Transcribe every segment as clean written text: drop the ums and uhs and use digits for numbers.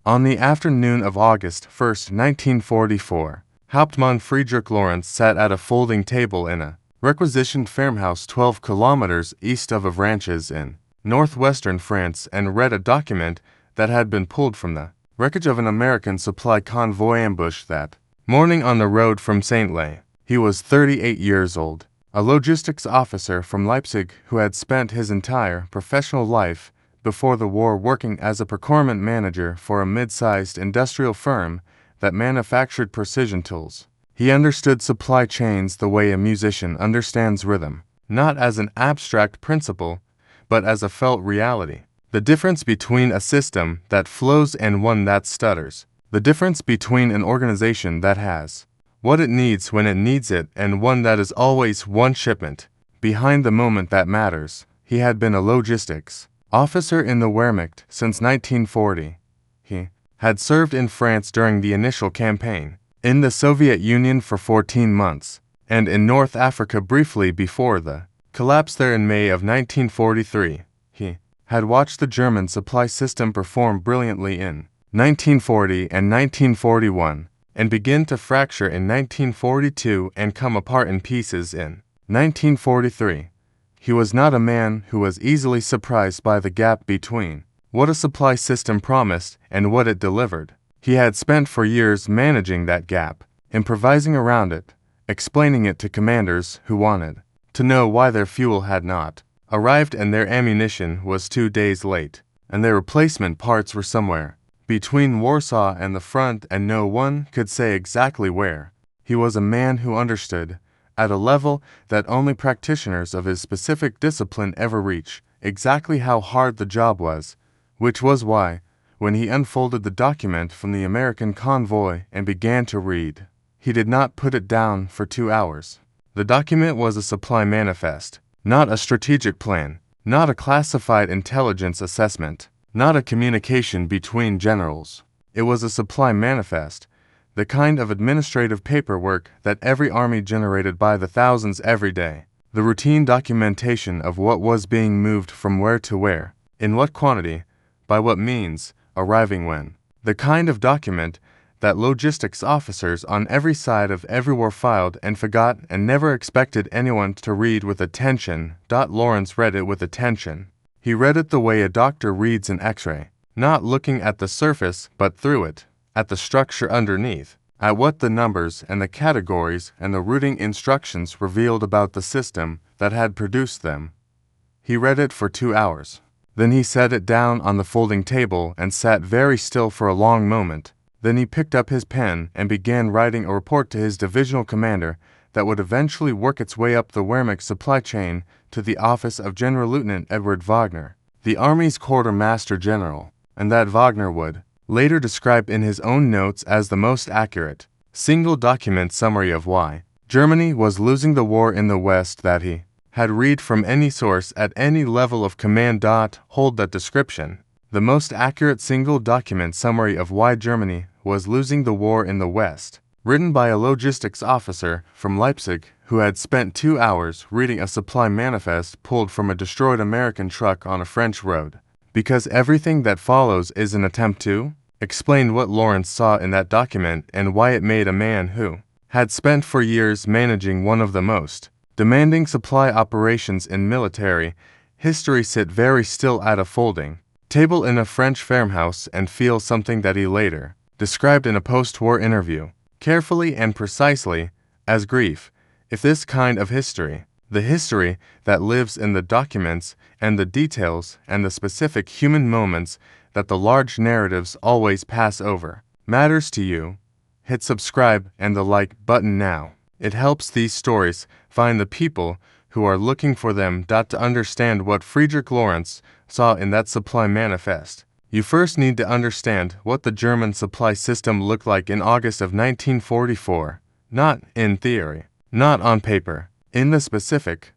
On the afternoon of August 1st, 1944, Hauptmann Friedrich Lorenz sat at a folding table in a requisitioned farmhouse 12 kilometers east of Avranches in northwestern France and read a document that had been pulled from the wreckage of an American supply convoy ambush that morning on the road from Saint-Lay. He was 38 years old, a logistics officer from Leipzig who had spent his entire professional life before the war working as a procurement manager for a mid-sized industrial firm that manufactured precision tools. He understood supply chains the way a musician understands rhythm, not as an abstract principle, but as a felt reality. The difference between a system that flows and one that stutters. The difference between an organization that has what it needs when it needs it and one that is always one shipment behind the moment that matters. He had been a logistics officer in the Wehrmacht since 1940. He had served in France during the initial campaign, in the Soviet Union for 14 months, and in North Africa briefly before the collapse there in May of 1943. He had watched the German supply system perform brilliantly in 1940 and 1941, and begin to fracture in 1942 and come apart in pieces in 1943. He was not a man who was easily surprised by the gap between what a supply system promised and what it delivered. He had spent for years managing that gap, improvising around it, explaining it to commanders who wanted to know why their fuel had not arrived and their ammunition was 2 days late, and their replacement parts were somewhere between Warsaw and the front, and no one could say exactly where. He was a man who understood, at a level that only practitioners of his specific discipline ever reach, exactly how hard the job was, which was why, when he unfolded the document from the American convoy and began to read, he did not put it down for 2 hours. The document was a supply manifest, not a strategic plan, not a classified intelligence assessment, not a communication between generals. It was a supply manifest, the kind of administrative paperwork that every army generated by the thousands every day, the routine documentation of what was being moved from where to where, in what quantity, by what means, arriving when. The kind of document that logistics officers on every side of every war filed and forgot and never expected anyone to read with attention. Lawrence read it with attention. He read it the way a doctor reads an X-ray, not looking at the surface but through it, at the structure underneath, at what the numbers and the categories and the routing instructions revealed about the system that had produced them. He read it for 2 hours. Then he set it down on the folding table and sat very still for a long moment. Then he picked up his pen and began writing a report to his divisional commander that would eventually work its way up the Wehrmacht supply chain to the office of General Lieutenant Edward Wagner, the Army's Quartermaster General, and that Wagner would later describe in his own notes as the most accurate, single-document summary of why Germany was losing the war in the West that he had read from any source at any level of command. Hold that description. The most accurate single-document summary of why Germany was losing the war in the West, written by a logistics officer from Leipzig who had spent 2 hours reading a supply manifest pulled from a destroyed American truck on a French road. Because everything that follows is an attempt to explain what Lawrence saw in that document and why it made a man who had spent for years managing one of the most demanding supply operations in military history sit very still at a folding table in a French farmhouse and feel something that he later described in a post-war interview, carefully and precisely, as grief. If this kind of history, the history that lives in the documents and the details and the specific human moments that the large narratives always pass over, matters to you, hit subscribe and the like button now. It helps these stories find the people who are looking for them. To understand what Friedrich Lorenz saw in that supply manifest, you first need to understand what the German supply system looked like in August of 1944, not in theory, not on paper, in the specific,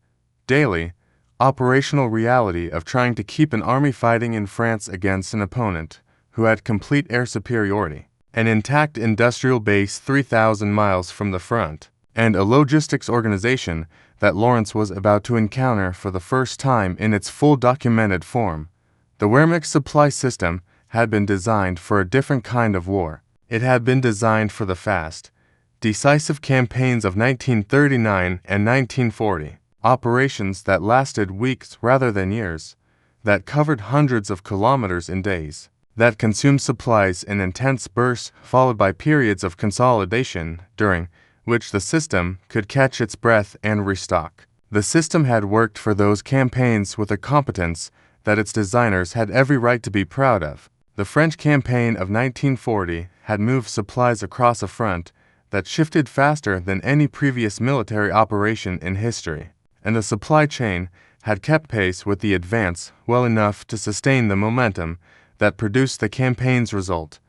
daily, operational reality of trying to keep an army fighting in France against an opponent who had complete air superiority, an intact industrial base 3,000 miles from the front, and a logistics organization that Lawrence was about to encounter for the first time in its full documented form. The Wehrmacht supply system had been designed for a different kind of war. It had been designed for the fast, decisive campaigns of 1939 and 1940, operations that lasted weeks rather than years, that covered hundreds of kilometers in days, that consumed supplies in intense bursts followed by periods of consolidation during which the system could catch its breath and restock. The system had worked for those campaigns with a competence that its designers had every right to be proud of. The French campaign of 1940 had moved supplies across a front that shifted faster than any previous military operation in history, and the supply chain had kept pace with the advance well enough to sustain the momentum that produced the campaign's result.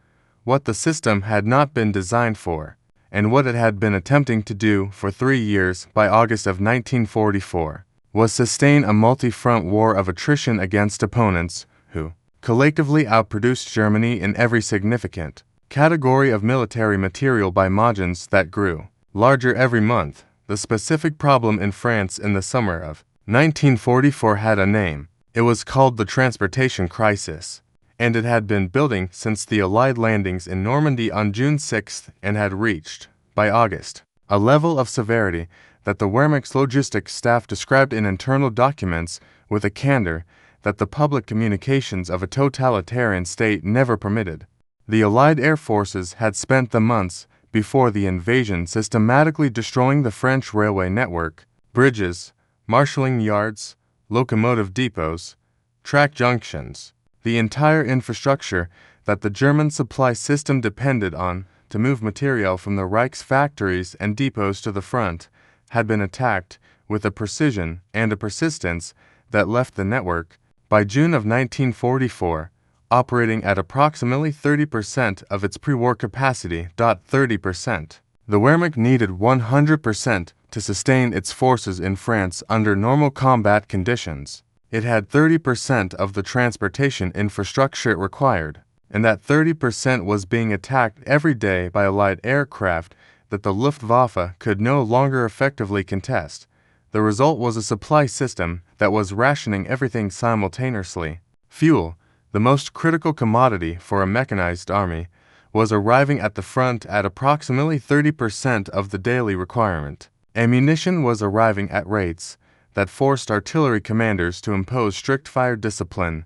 What the system had not been designed for, and what it had been attempting to do for 3 years by August of 1944, was sustain a multi-front war of attrition against opponents who collectively outproduced Germany in every significant category of military material by margins that grew larger every month. The specific problem in France in the summer of 1944 had a name. It was called the transportation crisis, and it had been building since the Allied landings in Normandy on June 6 and had reached, by August, a level of severity that the Wehrmacht's logistics staff described in internal documents with a candor that the public communications of a totalitarian state never permitted. The Allied air forces had spent the months before the invasion systematically destroying the French railway network, bridges, marshalling yards, locomotive depots, track junctions, the entire infrastructure that the German supply system depended on to move material from the Reich's factories and depots to the front, had been attacked with a precision and a persistence that left the network, by June of 1944, operating at approximately 30% of its pre-war capacity. 30%. The Wehrmacht needed 100% to sustain its forces in France under normal combat conditions. It had 30% of the transportation infrastructure it required, and that 30% was being attacked every day by Allied aircraft that the Luftwaffe could no longer effectively contest. The result was a supply system that was rationing everything simultaneously. Fuel, the most critical commodity for a mechanized army, was arriving at the front at approximately 30% of the daily requirement. Ammunition was arriving at rates that forced artillery commanders to impose strict fire discipline,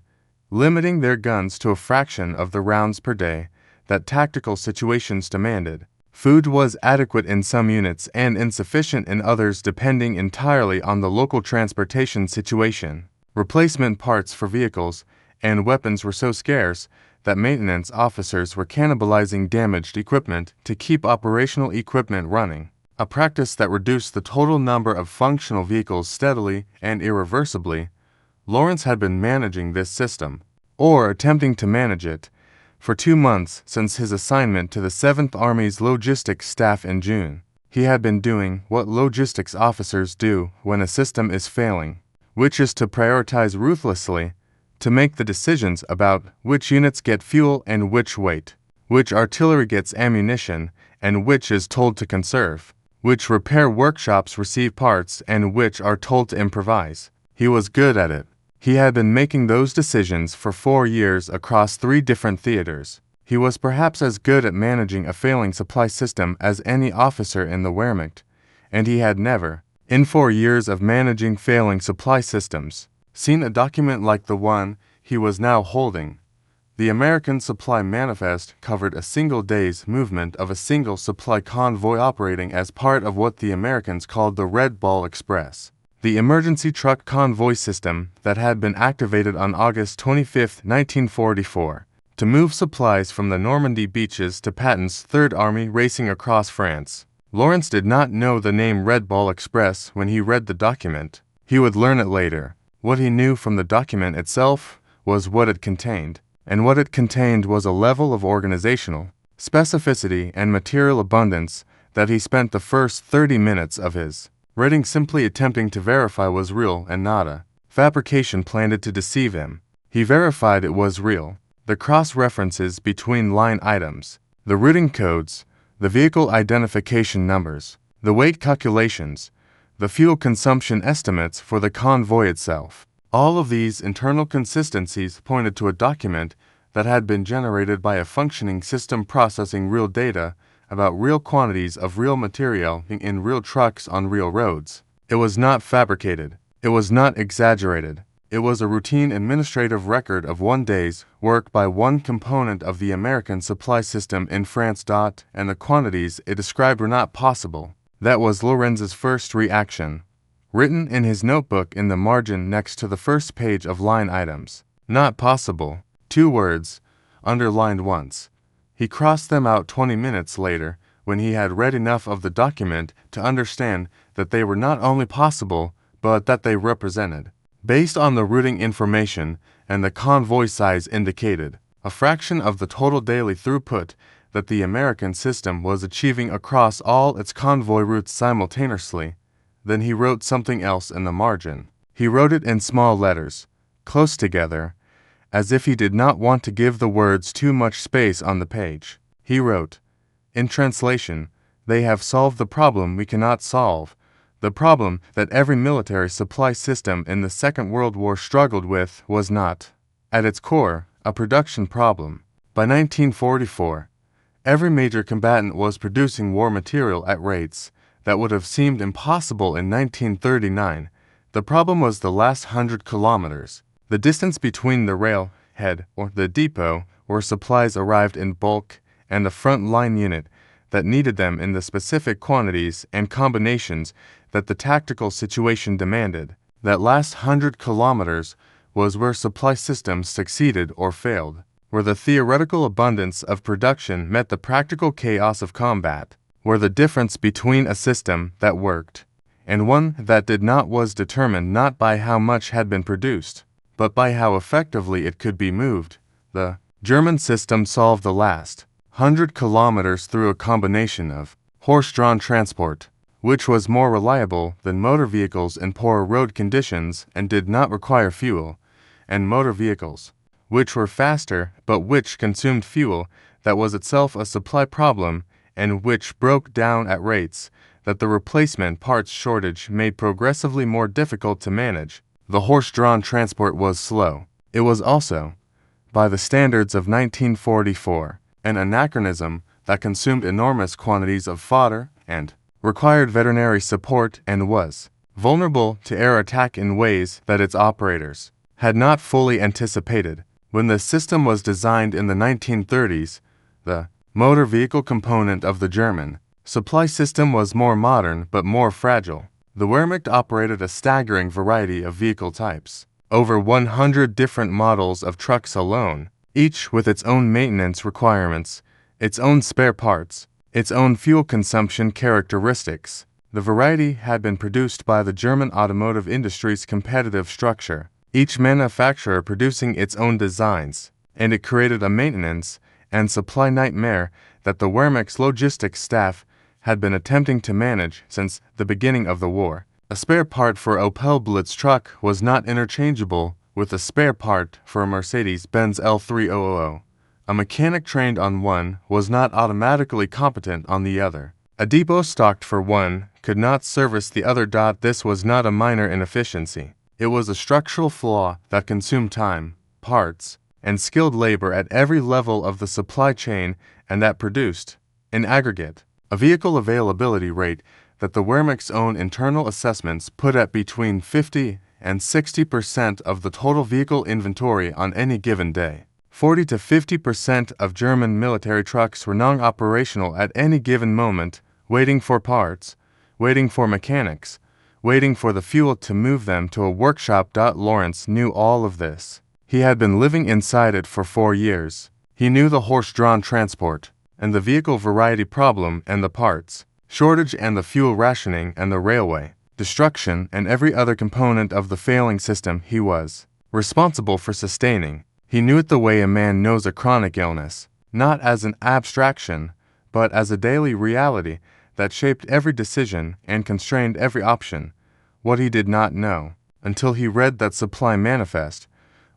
limiting their guns to a fraction of the rounds per day that tactical situations demanded. Food was adequate in some units and insufficient in others depending entirely on the local transportation situation. Replacement parts for vehicles and weapons were so scarce that maintenance officers were cannibalizing damaged equipment to keep operational equipment running, a practice that reduced the total number of functional vehicles steadily and irreversibly. Lawrence had been managing this system, or attempting to manage it, for 2 months since his assignment to the 7th Army's logistics staff in June. He had been doing what logistics officers do when a system is failing, which is to prioritize ruthlessly, to make the decisions about which units get fuel and which wait, which artillery gets ammunition and which is told to conserve, which repair workshops receive parts and which are told to improvise. He was good at it. He had been making those decisions for 4 years across 3 different theaters. He was perhaps as good at managing a failing supply system as any officer in the Wehrmacht, and he had never, in 4 years of managing failing supply systems, seen a document like the one he was now holding. The American Supply Manifest covered a single day's movement of a single supply convoy operating as part of what the Americans called the Red Ball Express, the emergency truck convoy system that had been activated on August 25, 1944, to move supplies from the Normandy beaches to Patton's Third Army racing across France. Lawrence did not know the name Red Ball Express when he read the document. He would learn it later. What he knew from the document itself was what it contained, and what it contained was a level of organizational specificity and material abundance that he spent the first 30 minutes of his reading simply attempting to verify was real and not a fabrication planned to deceive him. He verified it was real. The cross-references between line items, the routing codes, the vehicle identification numbers, the weight calculations, the fuel consumption estimates for the convoy itself. All of these internal consistencies pointed to a document that had been generated by a functioning system processing real data about real quantities of real material in real trucks on real roads. It was not fabricated. It was not exaggerated. It was a routine administrative record of one day's work by one component of the American supply system in France. And the quantities it described were not possible. That was Lorenz's first reaction, written in his notebook in the margin next to the first page of line items. Not possible. 2 words, underlined once. He crossed them out 20 minutes later when he had read enough of the document to understand that they were not only possible, but that they represented, based on the routing information and the convoy size indicated, a fraction of the total daily throughput that the American system was achieving across all its convoy routes simultaneously. Then he wrote something else in the margin. He wrote it in small letters, close together, as if he did not want to give the words too much space on the page. He wrote, in translation, "They have solved the problem we cannot solve, the problem that every military supply system in the Second World War struggled with was not, at its core, a production problem." By 1944, every major combatant was producing war material at rates that would have seemed impossible in 1939. The problem was the last 100 kilometers, the distance between the railhead or the depot where supplies arrived in bulk and the front line unit that needed them in the specific quantities and combinations that the tactical situation demanded. That last 100 kilometers was where supply systems succeeded or failed, where the theoretical abundance of production met the practical chaos of combat, where the difference between a system that worked and one that did not was determined not by how much had been produced, but by how effectively it could be moved. The German system solved the last 100 kilometers through a combination of horse-drawn transport, which was more reliable than motor vehicles in poor road conditions and did not require fuel, and motor vehicles, which were faster but which consumed fuel that was itself a supply problem and which broke down at rates that the replacement parts shortage made progressively more difficult to manage. The horse-drawn transport was slow. It was also, by the standards of 1944, an anachronism that consumed enormous quantities of fodder and required veterinary support and was vulnerable to air attack in ways that its operators had not fully anticipated. When the system was designed in the 1930s, the motor vehicle component of the German supply system was more modern but more fragile. The Wehrmacht operated a staggering variety of vehicle types, over 100 different models of trucks alone, each with its own maintenance requirements, its own spare parts, its own fuel consumption characteristics. The variety had been produced by the German automotive industry's competitive structure, each manufacturer producing its own designs, and it created a maintenance and supply nightmare that the Wehrmacht's logistics staff had been attempting to manage since the beginning of the war. A spare part for a Opel Blitz truck was not interchangeable with a spare part for a Mercedes-Benz L3000. A mechanic trained on one was not automatically competent on the other. A depot stocked for one could not service the other. This was not a minor inefficiency. It was a structural flaw that consumed time, parts, and skilled labor at every level of the supply chain and that produced, in aggregate, a vehicle availability rate that the Wehrmacht's own internal assessments put at between 50 and 60% of the total vehicle inventory on any given day. 40 to 50% of German military trucks were non-operational at any given moment, waiting for parts, waiting for mechanics, waiting for the fuel to move them to a workshop. Lawrence knew all of this. He had been living inside it for 4 years. He knew the horse-drawn transport, and the vehicle variety problem and the parts shortage and the fuel rationing and the railway destruction and every other component of the failing system he was responsible for sustaining. He knew it the way a man knows a chronic illness, not as an abstraction, but as a daily reality that shaped every decision and constrained every option. What he did not know, until he read that supply manifest,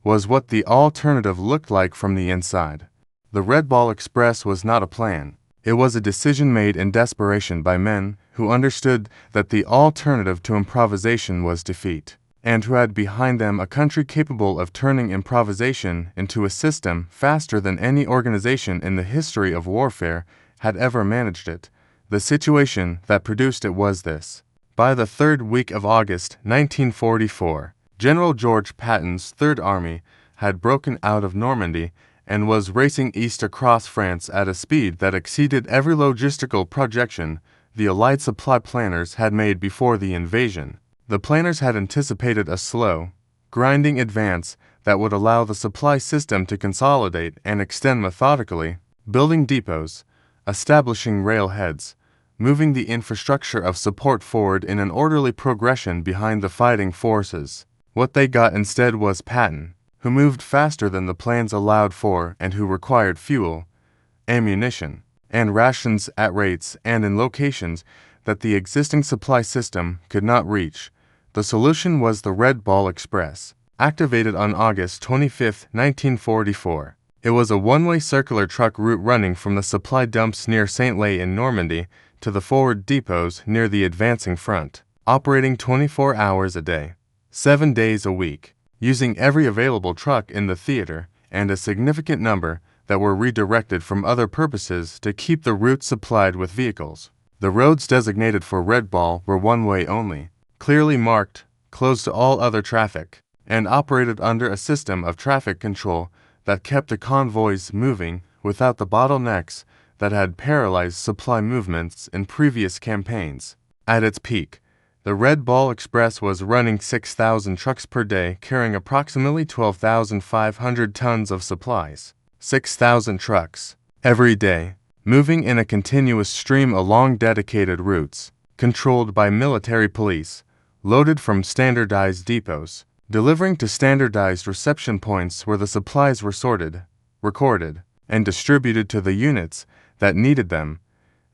was what the alternative looked like from the inside. The Red Ball Express was not a plan. It was a decision made in desperation by men who understood that the alternative to improvisation was defeat. and who had behind them a country capable of turning improvisation into a system faster than any organization in the history of warfare had ever managed it. The situation that produced it was this. By the third week of August 1944, General George Patton's Third Army had broken out of Normandy and was racing east across France at a speed that exceeded every logistical projection the Allied supply planners had made before the invasion. The planners had anticipated a slow, grinding advance that would allow the supply system to consolidate and extend methodically, building depots, establishing railheads, moving the infrastructure of support forward in an orderly progression behind the fighting forces. What they got instead was Patton, who moved faster than the plans allowed for and who required fuel, ammunition, and rations at rates and in locations that the existing supply system could not reach. The solution was the Red Ball Express, activated on August 25, 1944. It was a one-way circular truck route running from the supply dumps near Saint-Lay in Normandy to the forward depots near the advancing front, operating 24 hours a day, 7 days a week, using every available truck in the theater and a significant number that were redirected from other purposes to keep the route supplied with vehicles. The roads designated for Red Ball were one-way only, clearly marked, closed to all other traffic, and operated under a system of traffic control that kept the convoys moving without the bottlenecks that had paralyzed supply movements in previous campaigns. At its peak, the Red Ball Express was running 6,000 trucks per day carrying approximately 12,500 tons of supplies. 6,000 trucks, every day, moving in a continuous stream along dedicated routes, controlled by military police, loaded from standardized depots, delivering to standardized reception points where the supplies were sorted, recorded, and distributed to the units that needed them.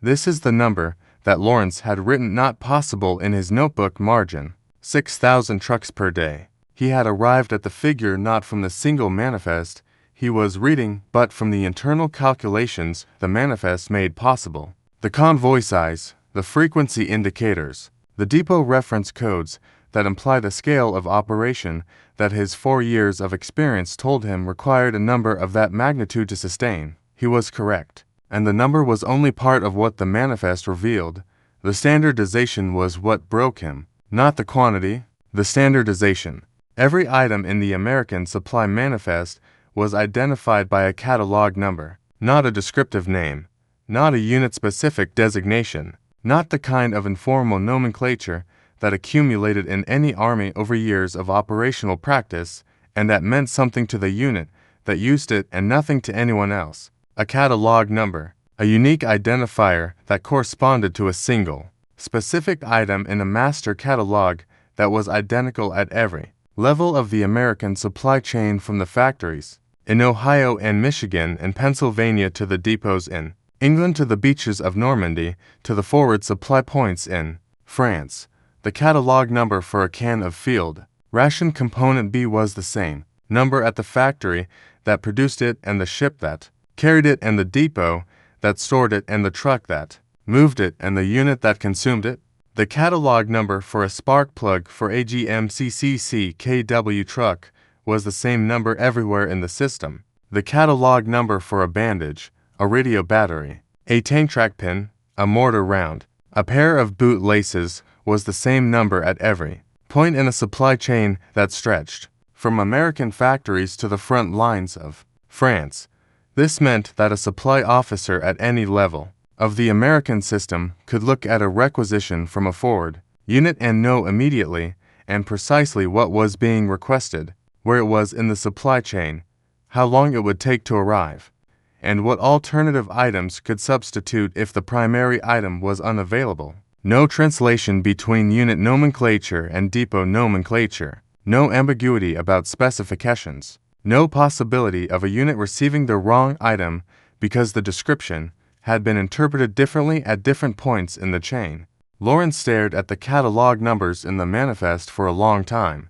This is the number that Lawrence had written not possible in his notebook margin, 6,000 trucks per day. He had arrived at the figure not from the single manifest he was reading, but from the internal calculations the manifest made possible. The convoy size, the frequency indicators, the depot reference codes that imply the scale of operation that his 4 years of experience told him required a number of that magnitude to sustain. He was correct, and the number was only part of what the manifest revealed. The standardization was what broke him, not the quantity, the standardization. Every item in the American supply manifest was identified by a catalog number, not a descriptive name, not a unit-specific designation, not the kind of informal nomenclature that accumulated in any army over years of operational practice and that meant something to the unit that used it and nothing to anyone else. A catalog number, a unique identifier that corresponded to a single, specific item in a master catalog that was identical at every level of the American supply chain from the factories in Ohio and Michigan and Pennsylvania to the depots in England to the beaches of Normandy to the forward supply points in France. The catalog number for a can of field ration component B was the same number at the factory that produced it and the ship that carried it and the depot that stored it and the truck that moved it and the unit that consumed it. The catalog number for a spark plug for a GMCCC KW truck was the same number everywhere in the system. The catalog number for a bandage, a radio battery, a tank track pin, a mortar round, a pair of boot laces was the same number at every point in a supply chain that stretched from American factories to the front lines of France. This meant that a supply officer at any level of the American system could look at a requisition from a forward unit and know immediately and precisely what was being requested, where it was in the supply chain, how long it would take to arrive, and what alternative items could substitute if the primary item was unavailable. No translation between unit nomenclature and depot nomenclature, no ambiguity about specifications, no possibility of a unit receiving the wrong item because the description had been interpreted differently at different points in the chain. Lawrence stared at the catalog numbers in the manifest for a long time.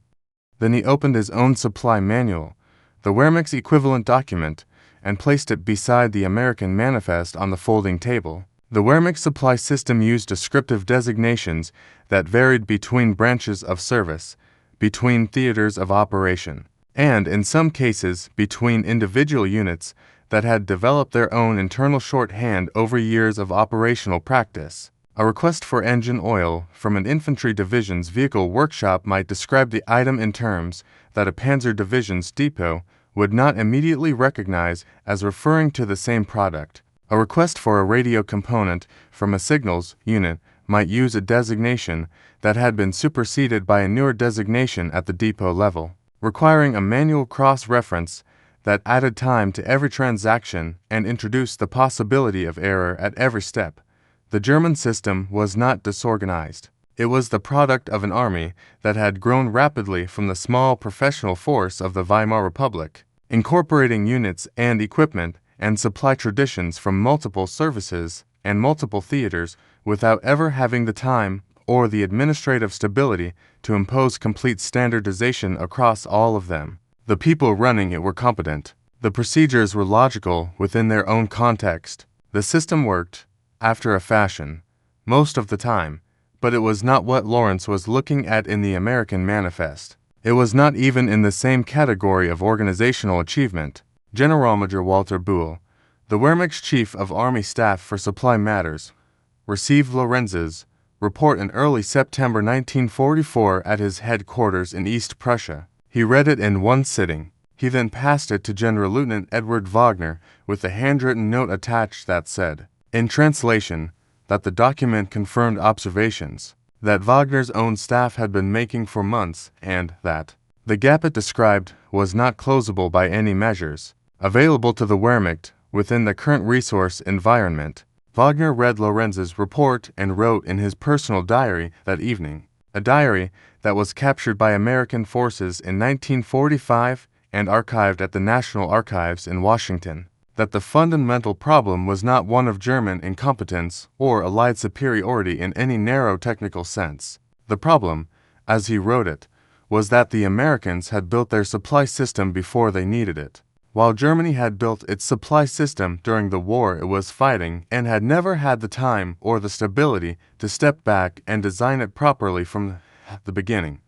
Then he opened his own supply manual, the Wehrmacht's equivalent document, and placed it beside the American manifest on the folding table. The Wehrmacht supply system used descriptive designations that varied between branches of service, between theaters of operation, and in some cases between individual units that had developed their own internal shorthand over years of operational practice. A request for engine oil from an infantry division's vehicle workshop might describe the item in terms that a panzer division's depot would not immediately recognize as referring to the same product. A request for a radio component from a signals unit might use a designation that had been superseded by a newer designation at the depot level, requiring a manual cross-reference that added time to every transaction and introduced the possibility of error at every step. The German system was not disorganized. It was the product of an army that had grown rapidly from the small professional force of the Weimar Republic, incorporating units and equipment and supply traditions from multiple services and multiple theaters without ever having the time or the administrative stability to impose complete standardization across all of them. The people running it were competent. The procedures were logical within their own context. The system worked, after a fashion, most of the time, but it was not what Lawrence was looking at in the American Manifest. It was not even in the same category of organizational achievement. General Major Walter Buell, the Wehrmacht's chief of Army Staff for Supply Matters, received Lorenz's report in early September 1944 at his headquarters in East Prussia. He read it in one sitting. He then passed it to General Lieutenant Edward Wagner with a handwritten note attached that said, in translation, that the document confirmed observations that Wagner's own staff had been making for months and that the gap it described was not closable by any measures available to the Wehrmacht within the current resource environment. Wagner read Lorenz's report and wrote in his personal diary that evening, a diary that was captured by American forces in 1945 and archived at the National Archives in Washington, that the fundamental problem was not one of German incompetence or Allied superiority in any narrow technical sense. The problem, as he wrote it, was that the Americans had built their supply system before they needed it, while Germany had built its supply system during the war it was fighting and had never had the time or the stability to step back and design it properly from the beginning.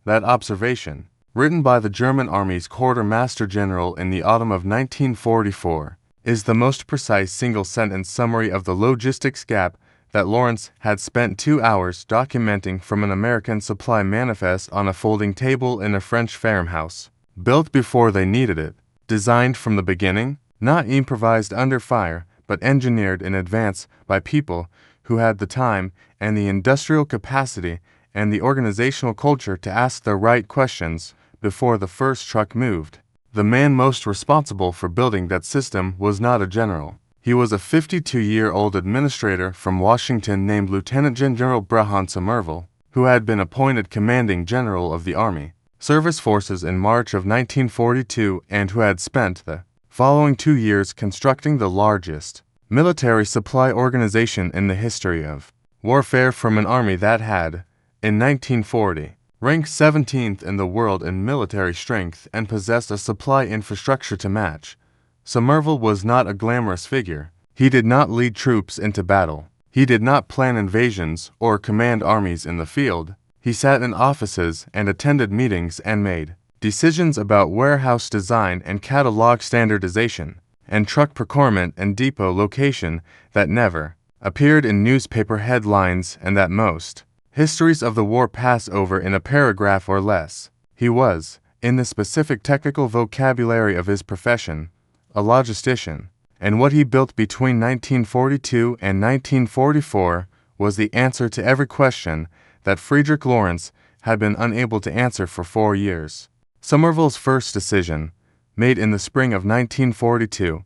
That observation, written by the German Army's Quartermaster General in the autumn of 1944, is the most precise single-sentence summary of the logistics gap that Lawrence had spent 2 hours documenting from an American supply manifest on a folding table in a French farmhouse, built before they needed it, designed from the beginning, not improvised under fire, but engineered in advance by people who had the time and the industrial capacity and the organizational culture to ask the right questions before the first truck moved. The man most responsible for building that system was not a general. He was a 52-year-old administrator from Washington named Lieutenant General Brahon Somerville, who had been appointed commanding general of the Army Service Forces in March of 1942 and who had spent the following 2 years constructing the largest military supply organization in the history of warfare from an army that had, in 1940, ranked 17th in the world in military strength and possessed a supply infrastructure to match. Somerville was not a glamorous figure. He did not lead troops into battle. He did not plan invasions or command armies in the field. He sat in offices and attended meetings and made decisions about warehouse design and catalog standardization and truck procurement and depot location that never appeared in newspaper headlines and that most histories of the war pass over in a paragraph or less. He was, in the specific technical vocabulary of his profession, a logistician, and what he built between 1942 and 1944 was the answer to every question that Friedrich Lawrence had been unable to answer for 4 years. Somerville's first decision, made in the spring of 1942,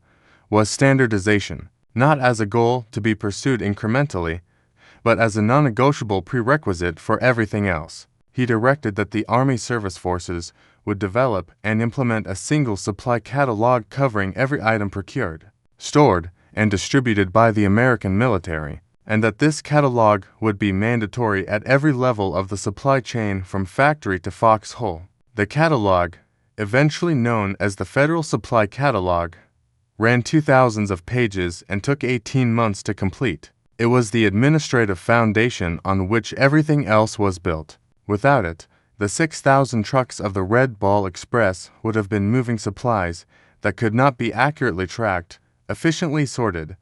was standardization, not as a goal to be pursued incrementally, but as a non-negotiable prerequisite for everything else. He directed that the Army Service Forces would develop and implement a single supply catalog covering every item procured, stored, and distributed by the American military, and that this catalog would be mandatory at every level of the supply chain from factory to foxhole. The catalog, eventually known as the Federal Supply Catalog, ran 2,000 of pages and took 18 months to complete. It was the administrative foundation on which everything else was built. Without it, The 6,000 trucks of the Red Ball Express would have been moving supplies that could not be accurately tracked, efficiently sorted,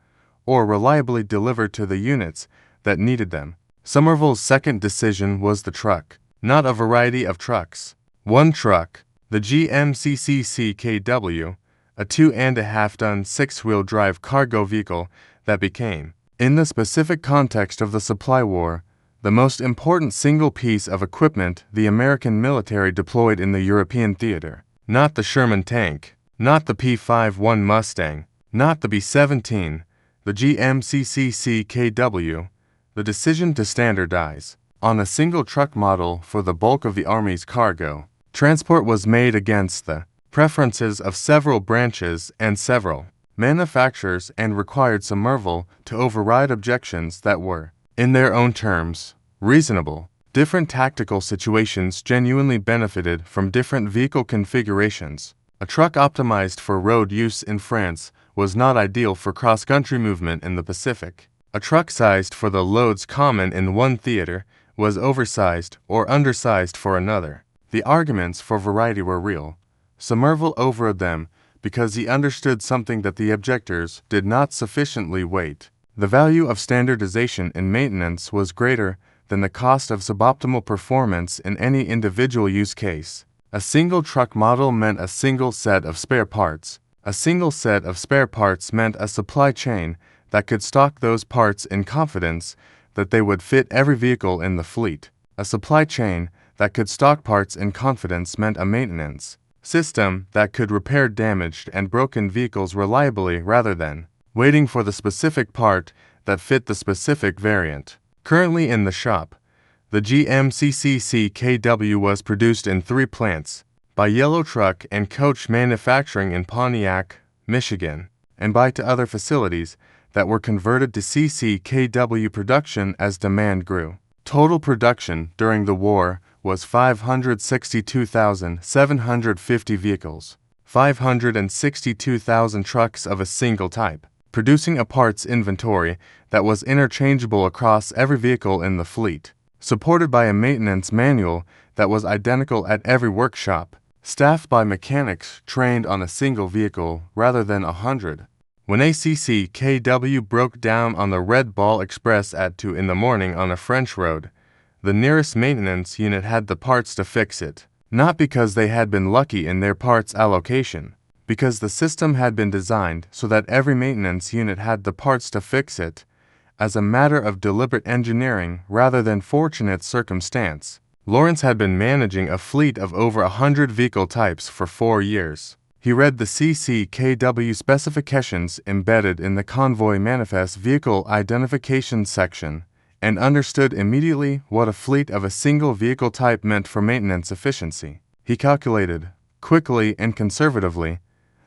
or reliably delivered to the units that needed them. Somerville's second decision was the truck, not a variety of trucks. One truck, the GMCCCKW, a 2.5-ton six-wheel drive cargo vehicle that became, in the specific context of the supply war, the most important single piece of equipment the American military deployed in the European theater. Not the Sherman tank, not the P-51 Mustang, not the B-17, the GMCCCKW. The decision to standardize on a single truck model for the bulk of the Army's cargo transport was made against the preferences of several branches and several manufacturers and required Somerville to override objections that were, in their own terms, reasonable. Different tactical situations genuinely benefited from different vehicle configurations. A truck optimized for road use in France was not ideal for cross-country movement in the Pacific. A truck sized for the loads common in one theater was oversized or undersized for another. The arguments for variety were real. Somerville overrode them because he understood something that the objectors did not sufficiently weight. The value of standardization in maintenance was greater than the cost of suboptimal performance in any individual use case. A single truck model meant a single set of spare parts. A single set of spare parts meant a supply chain that could stock those parts in confidence that they would fit every vehicle in the fleet. A supply chain that could stock parts in confidence meant a maintenance system that could repair damaged and broken vehicles reliably rather than waiting for the specific part that fit the specific variant. Currently in the shop, the GMCCCKW was produced in 3 plants, by Yellow Truck and Coach Manufacturing in Pontiac, Michigan, and by 2 other facilities that were converted to CCKW production as demand grew. Total production during the war was 562,750 vehicles, 562,000 trucks of a single type, producing a parts inventory that was interchangeable across every vehicle in the fleet, supported by a maintenance manual that was identical at every workshop, staffed by mechanics trained on a single vehicle rather than 100. When a CCKW broke down on the Red Ball Express at 2 in the morning on a French road, the nearest maintenance unit had the parts to fix it, not because they had been lucky in their parts allocation, because the system had been designed so that every maintenance unit had the parts to fix it, as a matter of deliberate engineering rather than fortunate circumstance. Lawrence had been managing a fleet of over 100 vehicle types for 4 years. He read the CCKW specifications embedded in the Convoy Manifest Vehicle Identification section and understood immediately what a fleet of a single vehicle type meant for maintenance efficiency. He calculated, quickly and conservatively,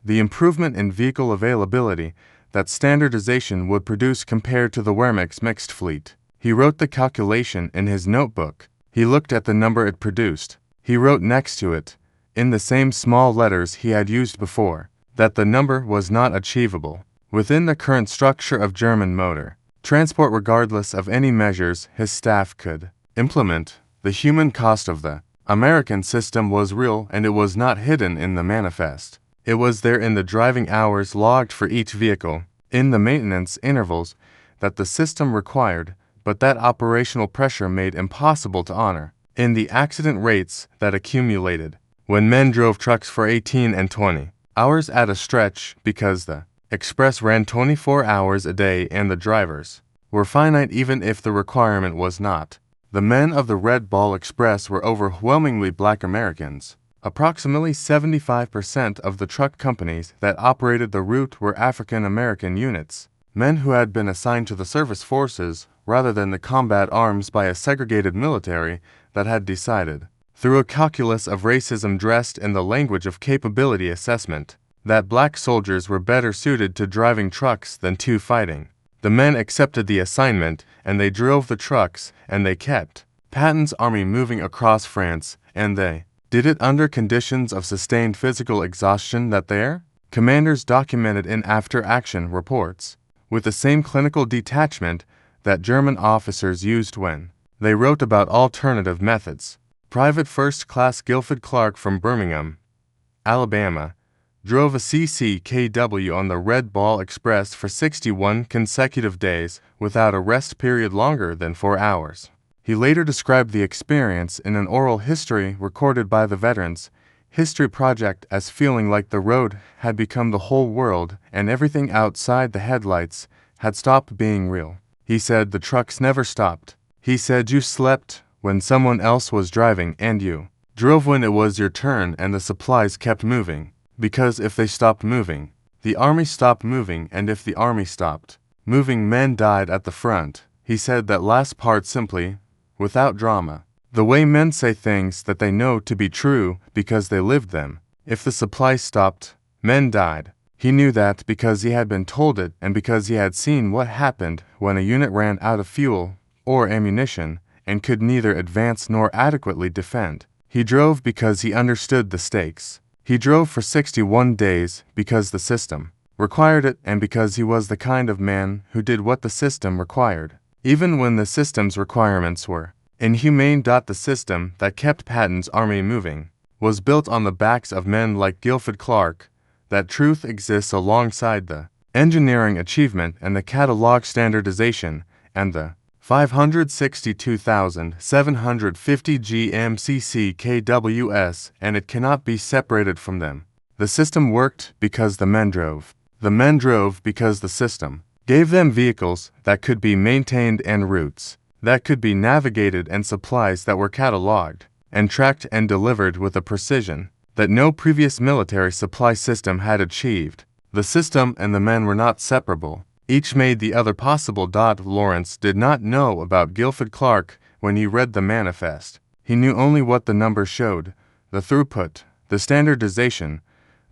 the improvement in vehicle availability that standardization would produce compared to the Wehrmacht's mixed fleet. He wrote the calculation in his notebook. He looked at the number it produced. He wrote next to it, in the same small letters he had used before, that the number was not achievable within the current structure of German motor transport regardless of any measures his staff could implement. The human cost of the American system was real, and it was not hidden in the manifest. It was there in the driving hours logged for each vehicle, in the maintenance intervals that the system required, but that operational pressure made impossible to honor, in the accident rates that accumulated when men drove trucks for 18 and 20 hours at a stretch because the express ran 24 hours a day and the drivers were finite even if the requirement was not. The men of the Red Ball Express were overwhelmingly black Americans. Approximately 75% of the truck companies that operated the route were African American units, men who had been assigned to the service forces rather than the combat arms by a segregated military that had decided, through a calculus of racism dressed in the language of capability assessment, that black soldiers were better suited to driving trucks than to fighting. The men accepted the assignment, and they drove the trucks, and they kept Patton's army moving across France, and they did it under conditions of sustained physical exhaustion that their commanders documented in after-action reports, with the same clinical detachment that German officers used when they wrote about alternative methods. Private First Class Guilford Clark from Birmingham, Alabama, drove a CCKW on the Red Ball Express for 61 consecutive days without a rest period longer than 4 hours. He later described the experience in an oral history recorded by the Veterans History Project as feeling like the road had become the whole world and everything outside the headlights had stopped being real. He said the trucks never stopped. He said you slept when someone else was driving and you drove when it was your turn, and the supplies kept moving. Because if they stopped moving, the army stopped moving, and if the army stopped moving, men died at the front. He said that last part simply, without drama. The way men say things that they know to be true because they lived them. If the supplies stopped, men died. He knew that because he had been told it and because he had seen what happened when a unit ran out of fuel or ammunition and could neither advance nor adequately defend. He drove because he understood the stakes. He drove for 61 days because the system required it and because he was the kind of man who did what the system required, even when the system's requirements were inhumane. The system that kept Patton's army moving was built on the backs of men like Guilford Clark. That truth exists alongside the engineering achievement and the catalog standardization and the 562,750 GMCCKWS, and it cannot be separated from them. The system worked because the men drove. The men drove because the system gave them vehicles that could be maintained and routes that could be navigated and supplies that were cataloged and tracked and delivered with a precision that no previous military supply system had achieved. The system and the men were not separable. Each made the other possible. Lawrence did not know about Guilford Clark when he read the manifest. He knew only what the numbers showed, the throughput, the standardization,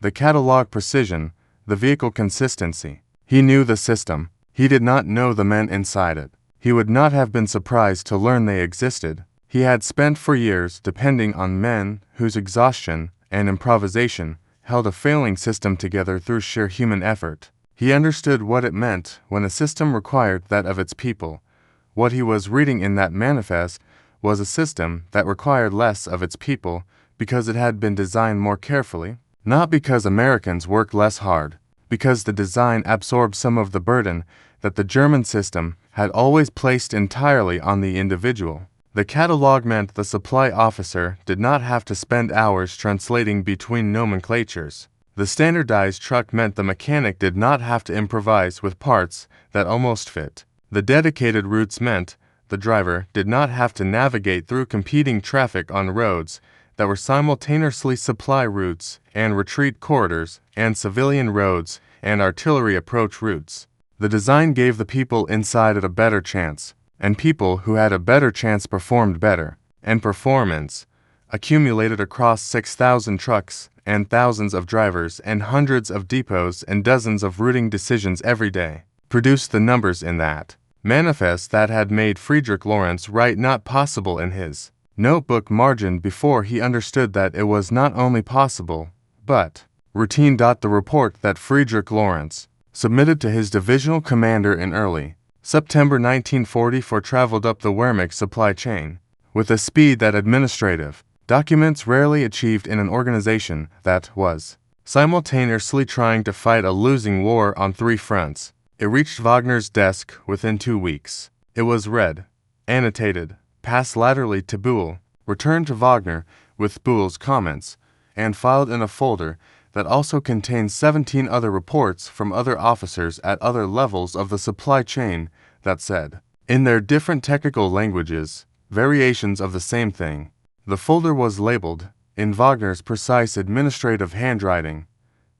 the catalog precision, the vehicle consistency. He knew the system. He did not know the men inside it. He would not have been surprised to learn they existed. He had spent for years depending on men whose exhaustion and improvisation held a failing system together through sheer human effort. He understood what it meant when a system required that of its people. What he was reading in that manifest was a system that required less of its people because it had been designed more carefully, not because Americans worked less hard, because the design absorbed some of the burden that the German system had always placed entirely on the individual. The catalog meant the supply officer did not have to spend hours translating between nomenclatures. The standardized truck meant the mechanic did not have to improvise with parts that almost fit. The dedicated routes meant the driver did not have to navigate through competing traffic on roads that were simultaneously supply routes and retreat corridors and civilian roads and artillery approach routes. The design gave the people inside it a better chance, and people who had a better chance performed better, and performance accumulated across 6,000 trucks and thousands of drivers and hundreds of depots and dozens of routing decisions every day, produced the numbers in that manifest that had made Friedrich Lawrence write not possible in his notebook margin before he understood that it was not only possible, but routine. The report that Friedrich Lawrence submitted to his divisional commander in early September 1944 traveled up the Wehrmacht supply chain with a speed that administrative documents rarely achieved in an organization that was simultaneously trying to fight a losing war on 3 fronts. It reached Wagner's desk within 2 weeks. It was read, annotated, passed laterally to Buell, returned to Wagner with Buell's comments, and filed in a folder that also contained 17 other reports from other officers at other levels of the supply chain that said, in their different technical languages, variations of the same thing. The folder was labeled, in Wagner's precise administrative handwriting,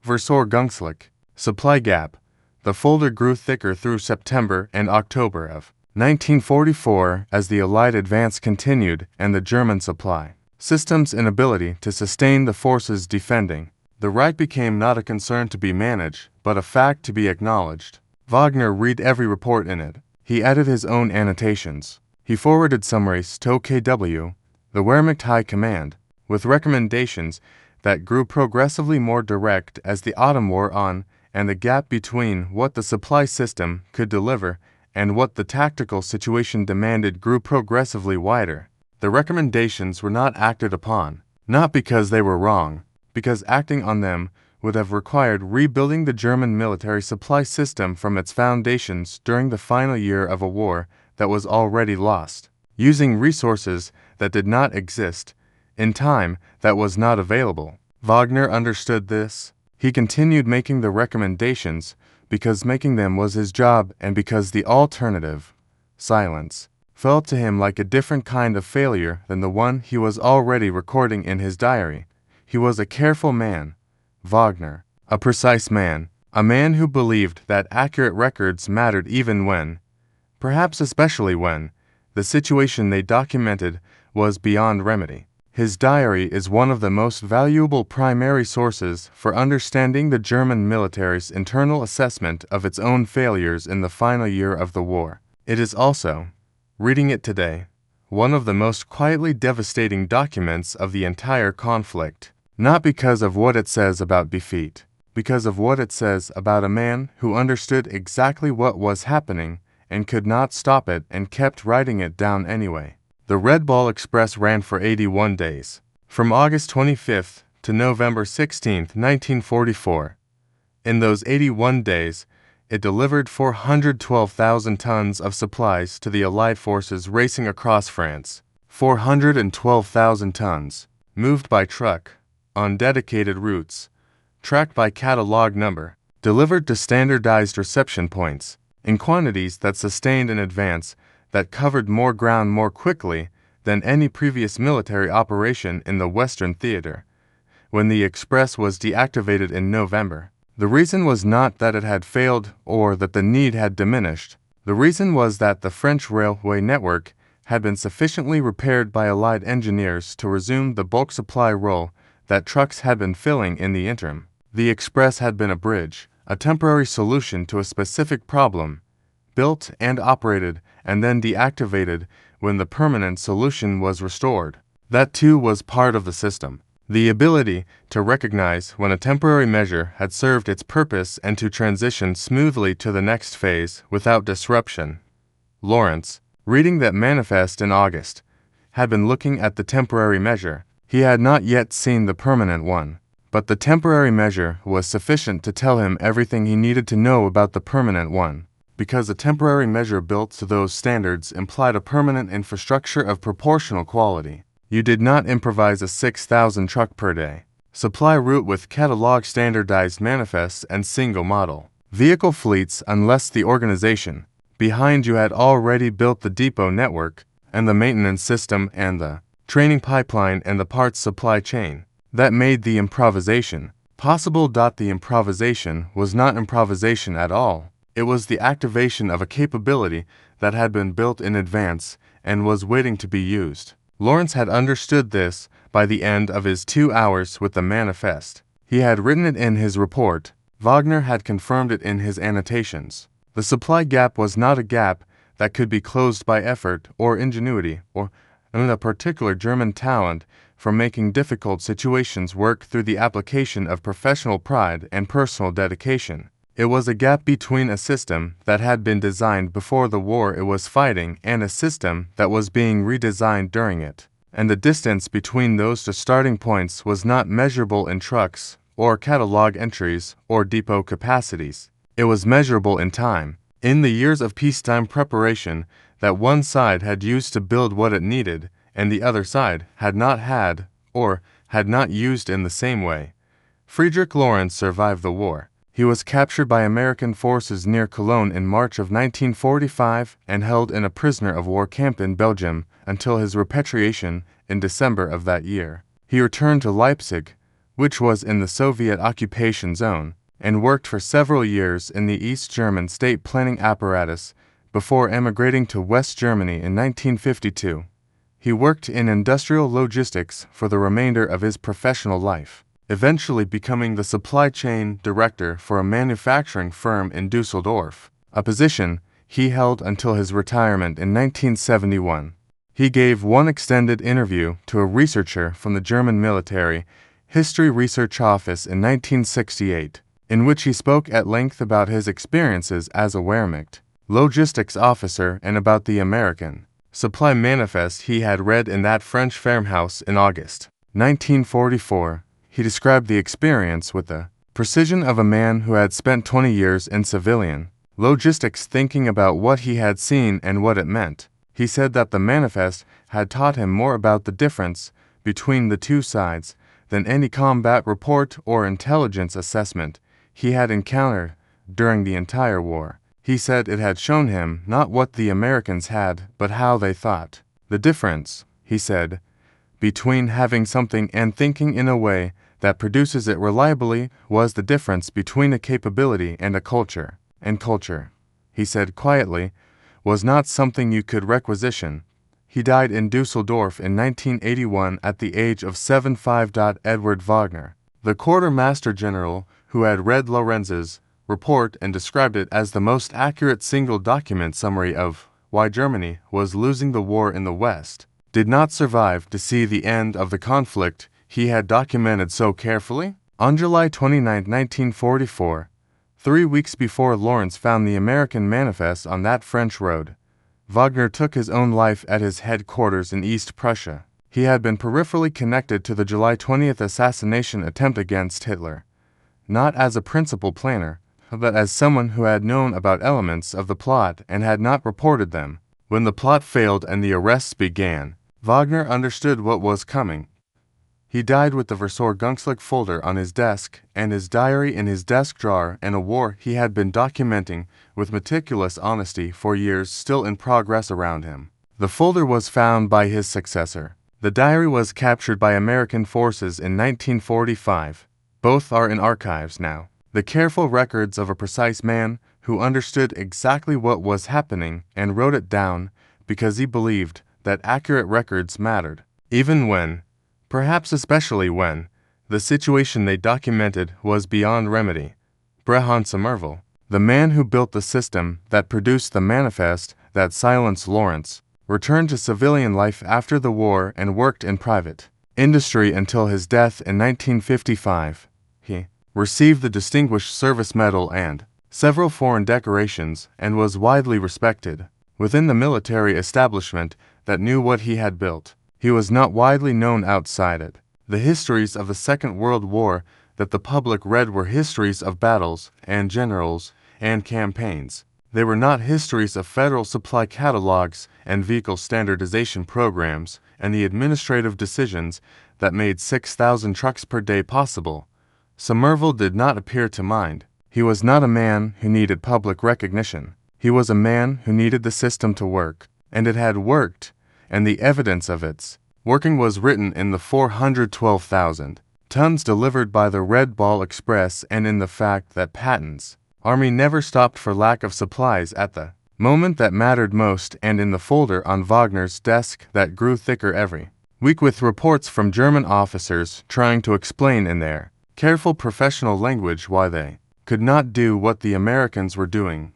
Versorgungsleck, Supply Gap. The folder grew thicker through September and October of 1944 as the Allied advance continued and the German supply system's inability to sustain the forces defending the right became not a concern to be managed, but a fact to be acknowledged. Wagner read every report in it. He added his own annotations. He forwarded summaries to OKW, the Wehrmacht High Command, with recommendations that grew progressively more direct as the autumn wore on, and the gap between what the supply system could deliver and what the tactical situation demanded grew progressively wider. The recommendations were not acted upon, not because they were wrong, because acting on them would have required rebuilding the German military supply system from its foundations during the final year of a war that was already lost, using resources that did not exist, in time that was not available. Wagner understood this. He continued making the recommendations because making them was his job and because the alternative, silence, felt to him like a different kind of failure than the one he was already recording in his diary. He was a careful man, Wagner, a precise man, a man who believed that accurate records mattered even when, perhaps especially when, the situation they documented was beyond remedy. His diary is one of the most valuable primary sources for understanding the German military's internal assessment of its own failures in the final year of the war. It is also, reading it today, one of the most quietly devastating documents of the entire conflict, not because of what it says about defeat, because of what it says about a man who understood exactly what was happening and could not stop it and kept writing it down anyway. The Red Ball Express ran for 81 days, from August 25th to November 16th, 1944. In those 81 days, it delivered 412,000 tons of supplies to the Allied forces racing across France. 412,000 tons, moved by truck, on dedicated routes, tracked by catalog number, delivered to standardized reception points, in quantities that sustained an advance that covered more ground more quickly than any previous military operation in the Western Theater. When the Express was deactivated in November, the reason was not that it had failed or that the need had diminished. The reason was that the French railway network had been sufficiently repaired by Allied engineers to resume the bulk supply role that trucks had been filling in the interim. The Express had been a bridge, a temporary solution to a specific problem, built and operated and then deactivated when the permanent solution was restored. That too was part of the system. The ability to recognize when a temporary measure had served its purpose and to transition smoothly to the next phase without disruption. Lawrence, reading that manifest in August, had been looking at the temporary measure. He had not yet seen the permanent one, but the temporary measure was sufficient to tell him everything he needed to know about the permanent one, because a temporary measure built to those standards implied a permanent infrastructure of proportional quality. You did not improvise a 6,000 truck per day supply route with catalog standardized manifests and single model vehicle fleets unless the organization behind you had already built the depot network and the maintenance system and the training pipeline and the parts supply chain that made the improvisation possible. The improvisation was not improvisation at all. It was the activation of a capability that had been built in advance and was waiting to be used. Lawrence had understood this by the end of his 2 hours with the manifest. He had written it in his report. Wagner had confirmed it in his annotations. The supply gap was not a gap that could be closed by effort or ingenuity or a particular German talent for making difficult situations work through the application of professional pride and personal dedication. It was a gap between a system that had been designed before the war it was fighting and a system that was being redesigned during it. And the distance between those two starting points was not measurable in trucks, or catalog entries, or depot capacities. It was measurable in time, in the years of peacetime preparation that one side had used to build what it needed, and the other side had not had, or had not used in the same way. Friedrich Lawrence survived the war. He was captured by American forces near Cologne in March of 1945 and held in a prisoner of war camp in Belgium until his repatriation in December of that year. He returned to Leipzig, which was in the Soviet occupation zone, and worked for several years in the East German state planning apparatus before emigrating to West Germany in 1952. He worked in industrial logistics for the remainder of his professional life, eventually becoming the supply chain director for a manufacturing firm in Dusseldorf, a position he held until his retirement in 1971. He gave one extended interview to a researcher from the German Military History Research Office in 1968, in which he spoke at length about his experiences as a Wehrmacht logistics officer and about the American supply manifest he had read in that French farmhouse in August 1944. He described the experience with the precision of a man who had spent 20 years in civilian logistics thinking about what he had seen and what it meant. He said that the manifest had taught him more about the difference between the two sides than any combat report or intelligence assessment he had encountered during the entire war. He said it had shown him not what the Americans had, but how they thought. The difference, he said, between having something and thinking in a way that produces it reliably was the difference between a capability and a culture. And culture, he said quietly, was not something you could requisition. He died in Dusseldorf in 1981 at the age of 75. Edward Wagner, the quartermaster general who had read Lorenz's report and described it as the most accurate single document summary of why Germany was losing the war in the West, did not survive to see the end of the conflict he had documented so carefully. On July 29, 1944, 3 weeks before Lawrence found the American manifest on that French road, Wagner took his own life at his headquarters in East Prussia. He had been peripherally connected to the July 20th assassination attempt against Hitler, not as a principal planner, but as someone who had known about elements of the plot and had not reported them. When the plot failed and the arrests began, Wagner understood what was coming. He died with the Versorgungslich folder on his desk and his diary in his desk drawer, and a war he had been documenting with meticulous honesty for years still in progress around him. The folder was found by his successor. The diary was captured by American forces in 1945. Both are in archives now. The careful records of a precise man who understood exactly what was happening and wrote it down because he believed that accurate records mattered, even when, perhaps especially when, the situation they documented was beyond remedy. Brehon Somerville, the man who built the system that produced the manifest that silenced Lawrence, returned to civilian life after the war and worked in private industry until his death in 1955. He received the Distinguished Service Medal and several foreign decorations and was widely respected within the military establishment that knew what he had built. He was not widely known outside it. The histories of the Second World War that the public read were histories of battles and generals and campaigns. They were not histories of federal supply catalogs and vehicle standardization programs and the administrative decisions that made 6,000 trucks per day possible. Somerville did not appear to mind. He was not a man who needed public recognition. He was a man who needed the system to work, and it had worked, and the evidence of its working was written in the 412,000 tons delivered by the Red Ball Express and in the fact that Patton's army never stopped for lack of supplies at the moment that mattered most, and in the folder on Wagner's desk that grew thicker every week with reports from German officers trying to explain in their careful professional language why they could not do what the Americans were doing.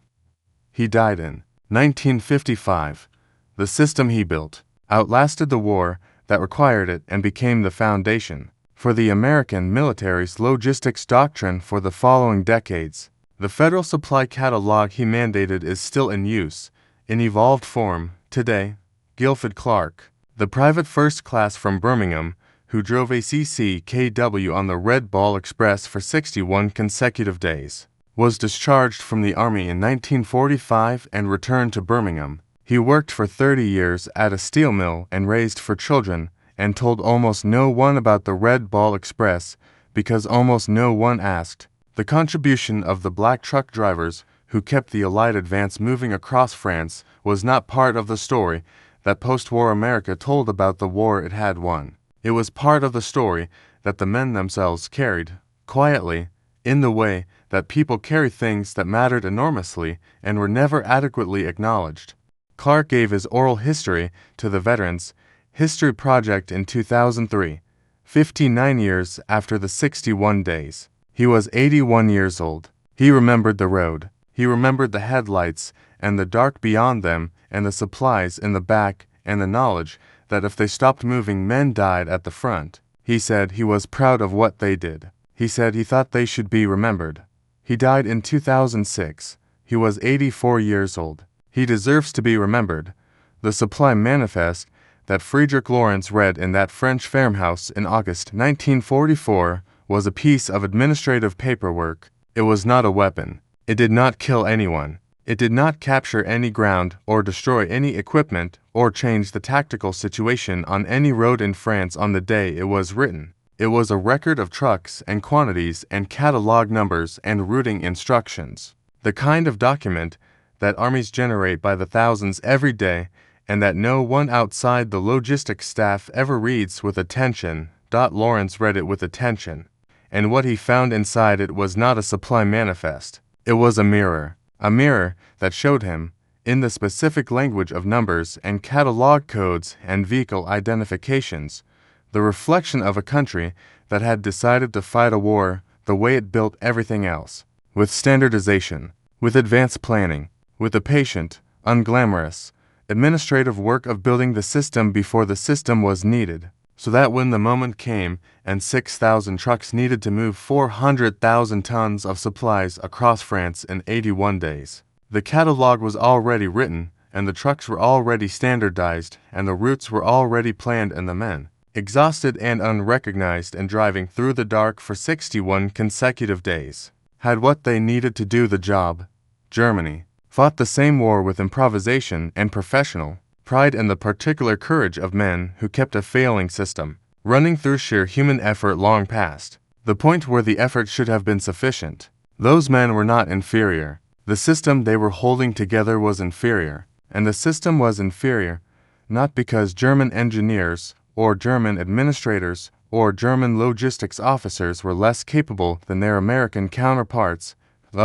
He died in 1955. The system he built outlasted the war that required it and became the foundation for the American military's logistics doctrine for the following decades. The Federal Supply Catalog he mandated is still in use, in evolved form, today. Guilford Clark, the private first class from Birmingham, who drove a CCKW on the Red Ball Express for 61 consecutive days, was discharged from the Army in 1945 and returned to Birmingham. He worked for 30 years at a steel mill and raised 4 children, and told almost no one about the Red Ball Express because almost no one asked. The contribution of the black truck drivers who kept the Allied advance moving across France was not part of the story that post-war America told about the war it had won. It was part of the story that the men themselves carried, quietly, in the way that people carry things that mattered enormously and were never adequately acknowledged. Clark gave his oral history to the Veterans History Project in 2003, 59 years after the 61 days. He was 81 years old. He remembered the road. He remembered the headlights and the dark beyond them and the supplies in the back and the knowledge that if they stopped moving, men died at the front. He said he was proud of what they did. He said he thought they should be remembered. He died in 2006. He was 84 years old. He deserves to be remembered, The supply manifest that Friedrich Lawrence read in that French farmhouse in August 1944 was a piece of administrative paperwork. It was not a weapon. It did not kill anyone. It did not capture any ground or destroy any equipment or change the tactical situation on any road in France on the day it was written. It was a record of trucks and quantities and catalog numbers and routing instructions. The kind of document that armies generate by the thousands every day and that no one outside the logistics staff ever reads with attention. Lawrence read it with attention, and what he found inside it was not a supply manifest. It was a mirror that showed him, in the specific language of numbers and catalog codes and vehicle identifications, the reflection of a country that had decided to fight a war the way it built everything else, with standardization, with advanced planning, with the patient, unglamorous, administrative work of building the system before the system was needed, so that when the moment came and 6,000 trucks needed to move 400,000 tons of supplies across France in 81 days, the catalog was already written, and the trucks were already standardized, and the routes were already planned, and the men, exhausted and unrecognized and driving through the dark for 61 consecutive days, had what they needed to do the job. Germany fought the same war with improvisation and professional pride and the particular courage of men who kept a failing system running through sheer human effort long past the point where the effort should have been sufficient. Those men were not inferior. The system they were holding together was inferior, and the system was inferior not because German engineers or German administrators or German logistics officers were less capable than their American counterparts,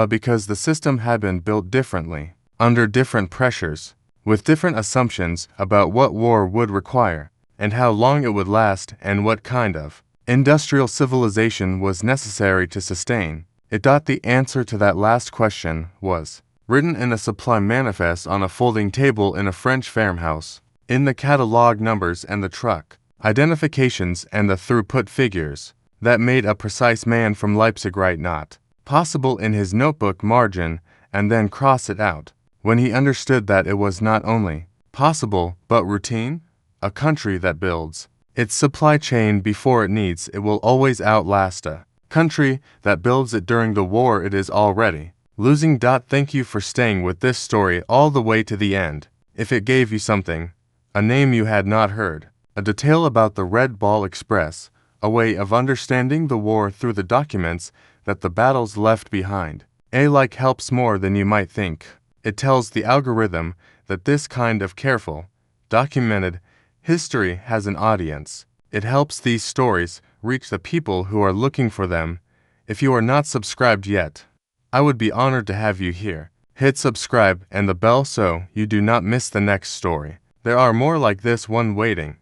because the system had been built differently, under different pressures, with different assumptions about what war would require, and how long it would last, and what kind of industrial civilization was necessary to sustain it. The answer to that last question was written in a supply manifest on a folding table in a French farmhouse, in the catalog numbers and the truck identifications and the throughput figures that made a precise man from Leipzig write not possible in his notebook margin and then cross it out, when he understood that it was not only possible but routine. A country that builds its supply chain before it needs it will always outlast a country that builds it during the war it is already losing. Thank you for staying with this story all the way to the end. If it gave you something, a name you had not heard, a detail about the Red Ball Express, a way of understanding the war through the documents that the battles left behind, like helps more than you might think. It tells the algorithm that this kind of careful, documented history has an audience. It helps these stories reach the people who are looking for them. If you are not subscribed yet, I would be honored to have you here. Hit subscribe and the bell so you do not miss the next story. There are more like this one waiting.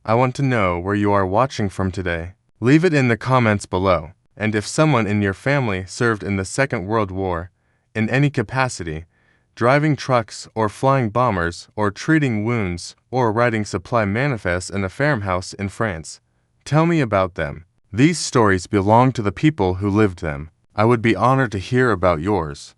I want to know where you are watching from today. Leave it in the comments below. And if someone in your family served in the Second World War, in any capacity, driving trucks or flying bombers or treating wounds or writing supply manifests in a farmhouse in France, tell me about them. These stories belong to the people who lived them. I would be honored to hear about yours.